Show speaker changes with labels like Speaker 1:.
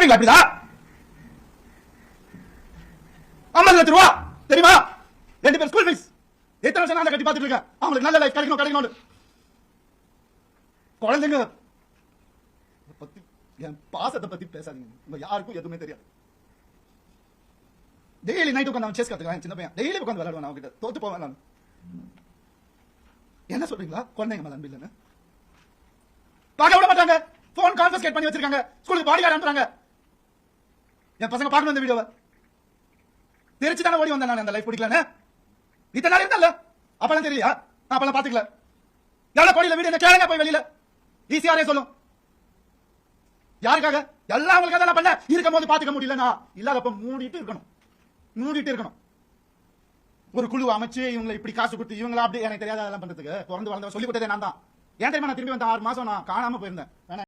Speaker 1: பாக்குறீங்களா அப்படிதான்? 50 லட்சம் ரூபா தெரியுமா? 2 பேர் ஸ்கூல் ஃபீஸ். எத்தனை வருஷம் நான் கட்டி பார்த்துட்டு இருக்கேன். அவங்களுக்கு நல்ல லைஃப் கிடைக்கணும். குழந்தைங்க பத்தி, என் பாசத்தை பத்தி பேசாதீங்க. உங்க யாருக்கும் எதுவுமே தெரியாது. டெய்லி நைட் உட்காந்து அவன் செஸ் கத்துக்கலாம். சின்ன பையன் டெய்லி உட்காந்து விளையாடுவான். அவங்க கிட்ட தோத்து போவேன் நான். என்ன சொல்றீங்களா? குழந்தைங்க மேல அன்பு இல்லைன்னு பார்க்க விட மாட்டாங்க. போன் கான்ஃபிஸ்கேட் பண்ணி வச்சிருக்காங்க. ஸ்கூலுக்கு பாடி கார்டு அனுப்புறாங்க. என் பசங்க பார்க்கணும் இந்த வீடியோவை. தெரிச்சு தானே ஓடி வந்தேன் நான். அந்த லைஃப் பிடிக்கலன்னு இத்தனை நாள் இருந்தால அப்பெல்லாம் தெரியலையா? நான் அப்பெல்லாம் பாத்துக்கல. எவ்வளவு கோடியில வீடு என்ன கேளுங்க போய் வெளியில. ஈஸியாரே சொல்லும். யாருக்காக? எல்லாம் அவங்களுக்காக தான் பண்ண. இருக்கும் போது பாத்துக்க முடியலன்னா இல்லாதப்ப மூடிட்டு இருக்கணும். ஒரு குழு அமைச்சு இவங்களை இப்படி காசு கொடுத்து இவங்களா அப்படி எனக்கு தெரியாத அதெல்லாம் பண்றதுக்கு பிறந்து வளர்ந்த சொல்லி கொடுத்ததே நான் தான். ஏன் தெரியுமா? நான் திரும்பி வந்த 6 மாசம் நான் காணாம போயிருந்தேன்.